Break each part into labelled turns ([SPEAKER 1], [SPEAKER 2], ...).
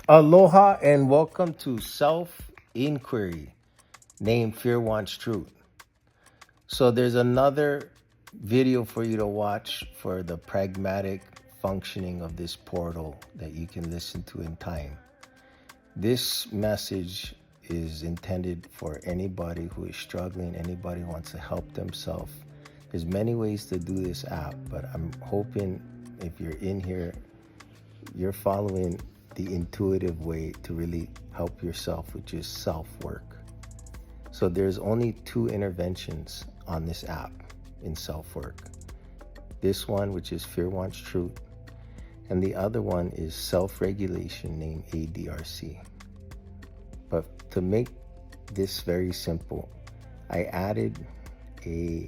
[SPEAKER 1] Aloha and welcome to Self Inquiry, named Fear Wants Truth. So, there's another video for you to watch for the pragmatic functioning of this portal that you can listen to in time. This message is intended for anybody who is struggling, anybody who wants to help themselves. There's many ways to do this app, but I'm hoping if you're in here, you're following the intuitive way to really help yourself, which is self-work. So there's only two interventions on this app in self-work. This one, which is Fear Wants Truth, and the other one is self-regulation, named ADRC. But to make this very simple, I added a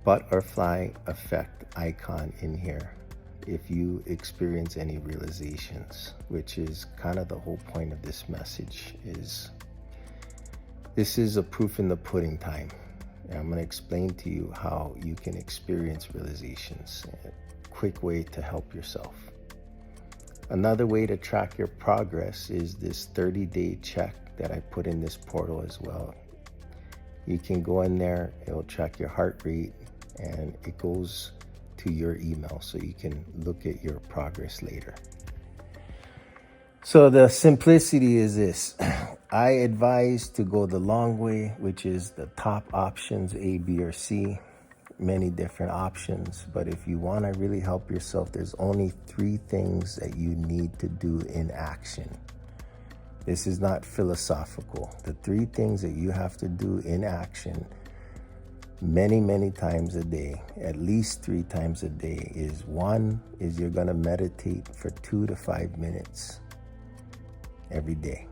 [SPEAKER 1] butterfly effect icon in here if you experience any realizations, which is kind of the whole point of this message. This is a proof in the pudding time, and I'm going to explain to you how you can experience realizations, a quick way to help yourself. Another way to track your progress is this 30-day check that I put in this portal as well. You can go in there, it'll track your heart rate, and it goes to your email so you can look at your progress later. So the simplicity is this. I advise to go the long way, which is the top options, A, B, or C. Many different options, but if you want to really help yourself, there's only 3 things that you need to do in action. This is not philosophical. The 3 things that you have to do in action many times a day, at least 3 times a day, is 1 is you're going to meditate for 2 to 5 minutes every day.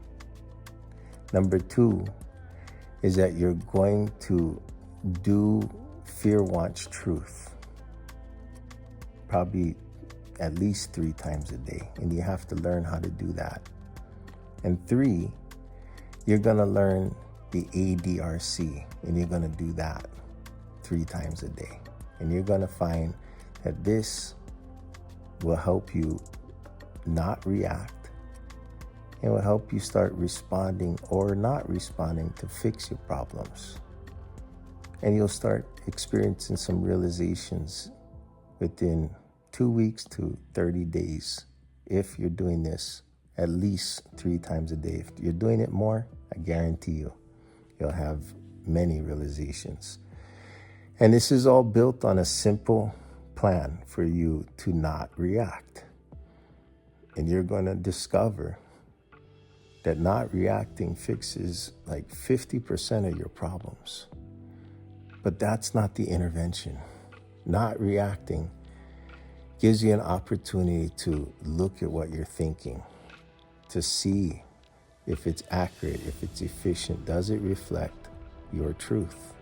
[SPEAKER 1] Number 2 is that you're going to do Fear Wants Truth, probably at least 3 times a day, and you have to learn how to do that. And 3, you're going to learn the ADRC, and you're going to do that 3 times a day. And you're going to find that this will help you not react. It will help you start responding or not responding to fix your problems. And you'll start experiencing some realizations within 2 weeks to 30 days if you're doing this at least 3 times a day. If you're doing it more, I guarantee you'll have many realizations. And this is all built on a simple plan for you to not react. And you're going to discover that not reacting fixes like 50% of your problems. But that's not the intervention. Not reacting gives you an opportunity to look at what you're thinking, to see if it's accurate, if it's efficient, does it reflect your truth?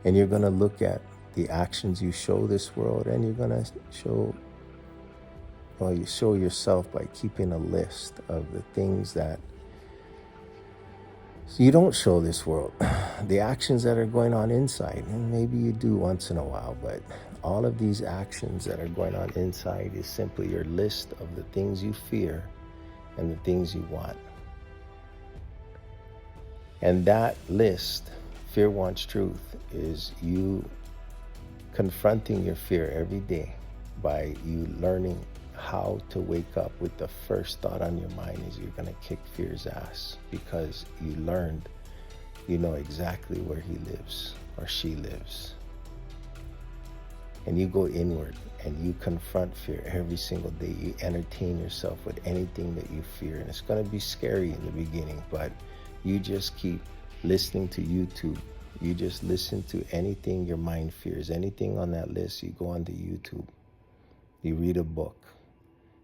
[SPEAKER 1] And you're going to look at the actions you show this world, and you're going to you show yourself by keeping a list of the things that you don't show this world, the actions that are going on inside. And maybe you do once in a while, but all of these actions that are going on inside is simply your list of the things you fear and the things you want. And that list, Fear Wants Truth, is you confronting your fear every day by you learning how to wake up with the first thought on your mind is you're going to kick fear's ass, because you learned, you know exactly where he lives or she lives. And you go inward and you confront fear every single day. You entertain yourself with anything that you fear. And it's going to be scary in the beginning, but you just keep listening to YouTube. You just listen to anything your mind fears, anything on that list. You go onto YouTube, you read a book,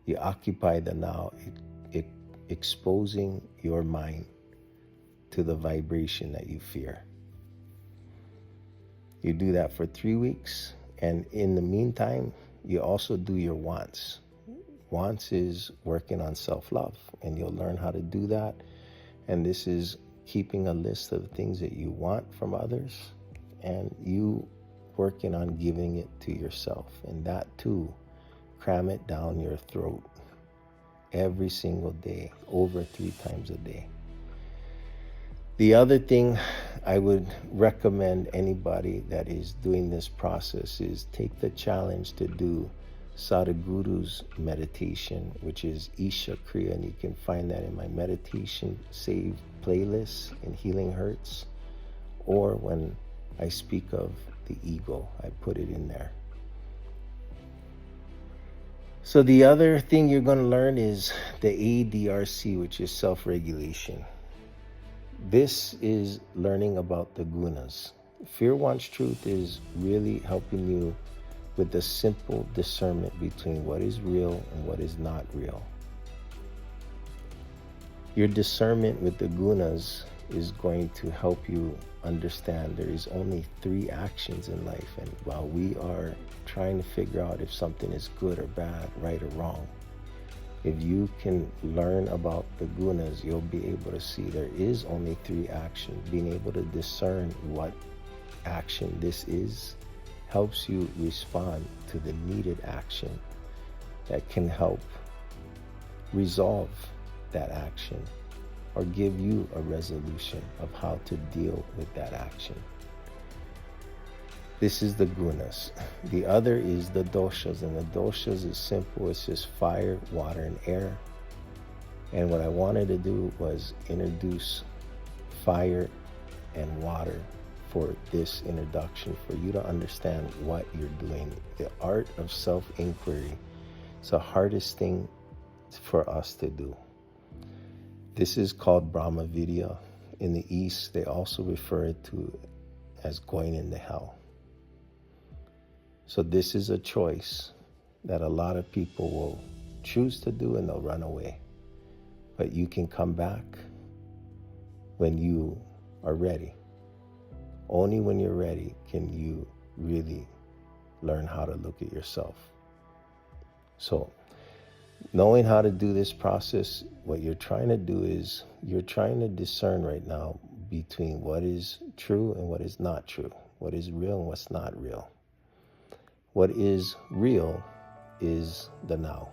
[SPEAKER 1] you occupy the now, exposing your mind to the vibration that you fear. You do that for 3 weeks, and in the meantime, you also do your wants. Wants is working on self-love, and you'll learn how to do that. And this is keeping a list of things that you want from others, and you working on giving it to yourself. And that too, cram it down your throat. every single day, over 3 times a day. The other thing I would recommend anybody that is doing this process is take the challenge to do Sadhguru's meditation, which is Isha Kriya, and you can find that in my meditation save playlist in Healing Hurts, or when I speak of the ego, I put it in there. So the other thing you're going to learn is the ADRC, which is self-regulation. This is learning about the gunas. Fear Wants Truth is really helping you with the simple discernment between what is real and what is not real. Your discernment with the gunas is going to help you understand there is only 3 actions in life, and while we are trying to figure out if something is good or bad, right or wrong, if you can learn about the gunas, you'll be able to see there is only 3 actions. Being able to discern what action this is helps you respond to the needed action that can help resolve that action or give you a resolution of how to deal with that action. This is the gunas. The other is the doshas, and the doshas is simple. It's just fire, water, and air. And what I wanted to do was introduce fire and water for this introduction, for you to understand what you're doing. The art of self-inquiry is the hardest thing for us to do. This is called Brahma Vidya. In the East, they also refer it to as going into hell. So this is a choice that a lot of people will choose to do, and they'll run away. But you can come back when you are ready. Only when you're ready can you really learn how to look at yourself. So knowing how to do this process, what you're trying to do is you're trying to discern right now between what is true and what is not true, what is real and what's not real. What is real is the now,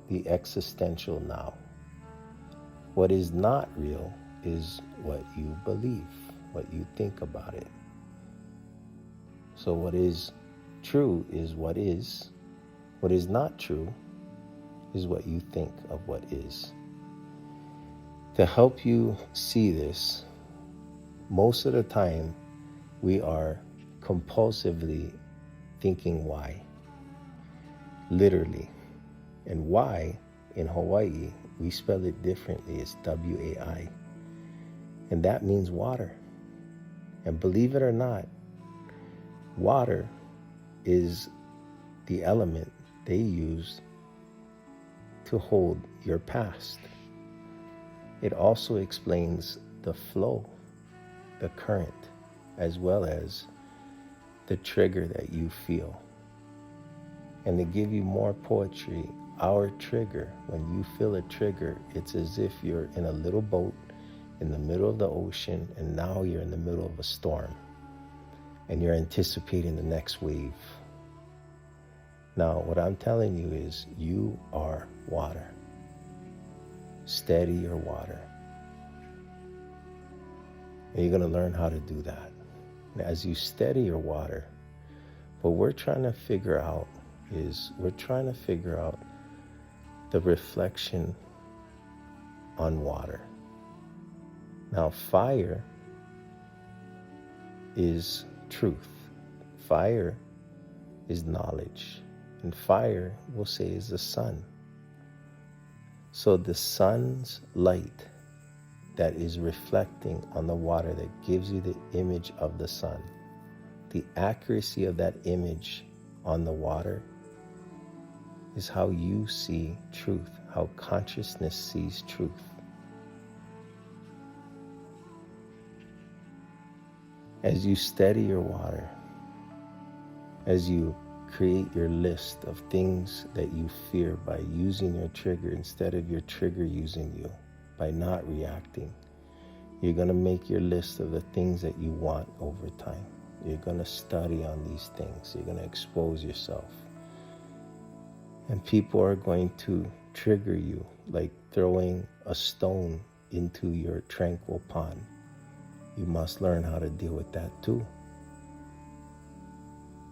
[SPEAKER 1] the existential now. What is not real is what you believe, what you think about it. So what is true is what is. What is not true is what you think of what is. To help you see this, most of the time we are compulsively thinking why, literally. And why in Hawaii, we spell it differently. It's W-A-I. And that means water. And believe it or not, water is the element they use to hold your past. It also explains the flow, the current, as well as the trigger that you feel. And to give you more poetry, our trigger, when you feel a trigger, it's as if you're in a little boat in the middle of the ocean, and now you're in the middle of a storm, and you're anticipating the next wave. Now, what I'm telling you is you are water. Steady your water. And you're going to learn how to do that. And as you steady your water, what we're trying to figure out is the reflection on water. Now, fire is truth. Fire is knowledge. And fire, we'll say, is the sun. So the sun's light that is reflecting on the water that gives you the image of the sun, the accuracy of that image on the water is how you see truth, how consciousness sees truth. As you steady your water, as you create your list of things that you fear by using your trigger instead of your trigger using you, by not reacting, you're going to make your list of the things that you want over time. You're going to study on these things. You're going to expose yourself. And people are going to trigger you, like throwing a stone into your tranquil pond. You must learn how to deal with that too.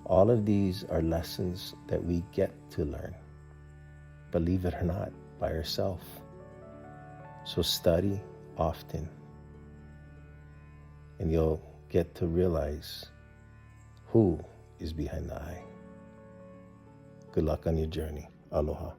[SPEAKER 1] All of these are lessons that we get to learn, believe it or not, by ourselves. So study often, and you'll get to realize who is behind the eye. Good luck on your journey. Aloha.